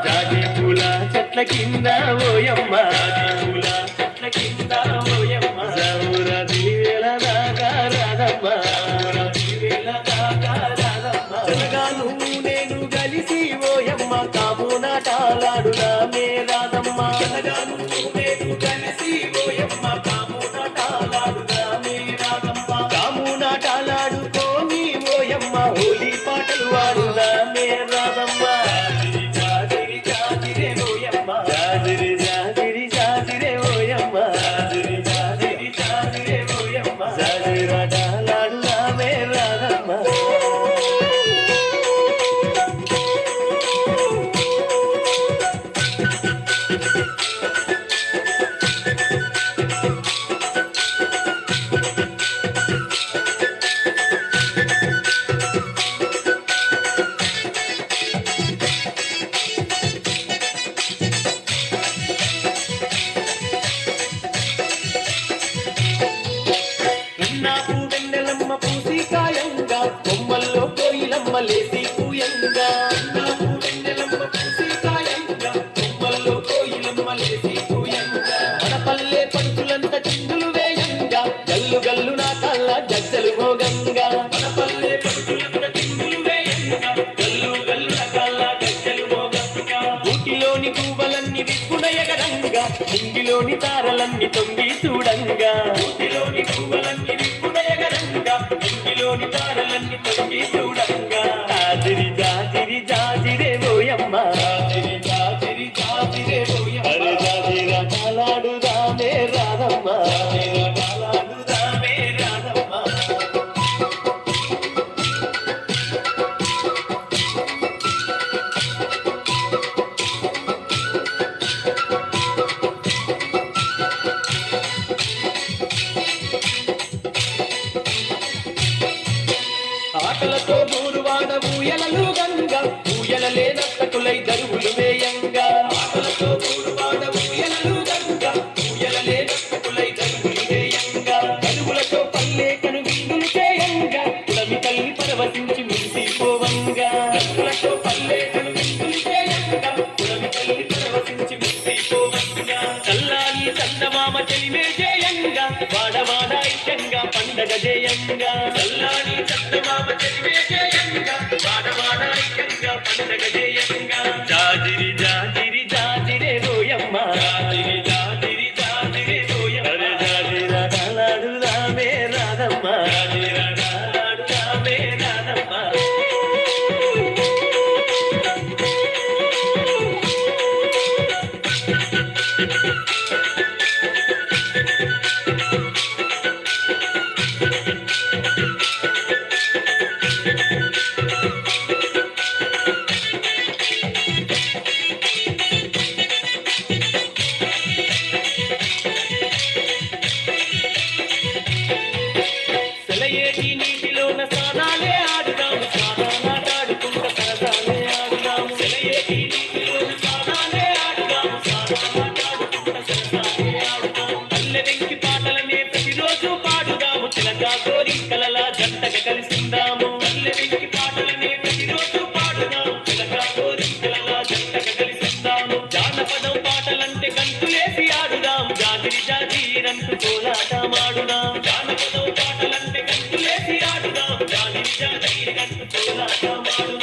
జాజి పూల చెట్ల కింద ఓయమ్మ పూల చెట్ల కింద ఓయమ్మ సౌర దివేల దాకా రాదమ్మ జనగాను నేను కలిసి ఓయమ్మ కామునాటాలాడుదామే రాదమ్మ జనగాను నేను కలిసి ఓయమ్మ కామునాటాలాడుదామే రాదమ్మ కామునాటాలాడుకోని ఓయమ్మ హోలీ పాటలు వాడుదామే రాదమ్మ జాజిరి జాజిరే ఓయమ్మ జాజిరి జాజిరి జాజిరే ఓయమ్మ జాజిరి జాజిరి జాజిరే ఓయమ్మ జాజిరాటాలాడుదామే రాదమ్మ నాకు వెన్నెలమ్మ పూసికాయంగా కొమ్మల్లో కోయిలమ్మ లేసి పూయంగా నాకు వెన్నెలమ్మ పూసికాయంగా కొమ్మల్లో కోయిలమ్మ లేసి పూయంగా మన పల్లె పంచులంత చిందులు వేయంగా గల్లు గల్లు నా కళ్ళ గజ్జలు మోగంగా మన పల్లె పంచులంత చిందులు వేయంగా గల్లు గల్లు నా కళ్ళ గజ్జలు మోగంగా ఊటిలోని పువ్వులన్నీ విప్పునయగరంగా నింగిలోని తారలన్నీ తొంగి చూడంగా ఊటిలోని పువ్వులన్నీ ఇంటిలోని తారలన్నీ తొలగి చూడంగా జాజిరి జాజిరి జాజిరే ఓయమ్మ జాజిరి జాజిరి జాజిరే ఓయమ్మ అరే జాజిరాటాలాడుదామే రాదమ్మ జాజిరాటాలాడుదామే రాదమ్మ ఆటలతో ఊరువాడ ఊయలలు గంగా ఊయలలే నత్తకులై దరువులు వేయంగా ఆటలతో ఊరువాడ ఊయలలు గంగా ఊయలలే నత్తకులై దరువులు వేయంగా కనువులతో పల్లెకను విందులు చేయంగా కులమి తల్లి పరవశించి మురిసిపోవంగా కనువులతో పల్లెకను విందులు చేయంగా కులమి తల్లి పరవశించి మురిసిపోవంగా చల్లాలి చందమామ చెలిమే చేయంగా వాడవాడ ఐక్యంగా పండగ చేయంగా చల్లాని చందమామ చెలిమే చేయంగా వాడవాడ ఐక్యంగా పండగ చేయంగా జాజిరి జాజిరి జాజిరే రోయమ్మ జాజిరి జాజిరి జాజిరే రోయమ్మ అరే జాజిరాటాలాడుదామే రాదమ్మ జాజిరాటాలాడుదామే రాదమ్మ సెలయేటి నీటిలోన సానాలే ఆడుదాము సానాటాడుకుంట సరదాలే ఆడుదాము సెలయేటి నీటిలోన సానాలే ఆడుదాము సానాటాడుకుంట సరదాలే ఆడుదాము పల్లె వెంకి పాటలనే ప్రతిరోజు పాడుదాము చిలకా కోరికలలా జంటగా కలిసిందాము పల్లె వెంకి పాటలనే ప్రతిరోజు పాడుదాము చిలకా కోరికలలా జంటగా కలిసిందాము జానపదం పాటలంటే గంతులేసి ఆడుదాము జాజిరి జాజిరంటూ కోలాటమాడుదాం జానపదం పాటలంటే గంతులేసి ఆడుదాం జాజిరి జాజిరంటూ కోలాటమాడుదాం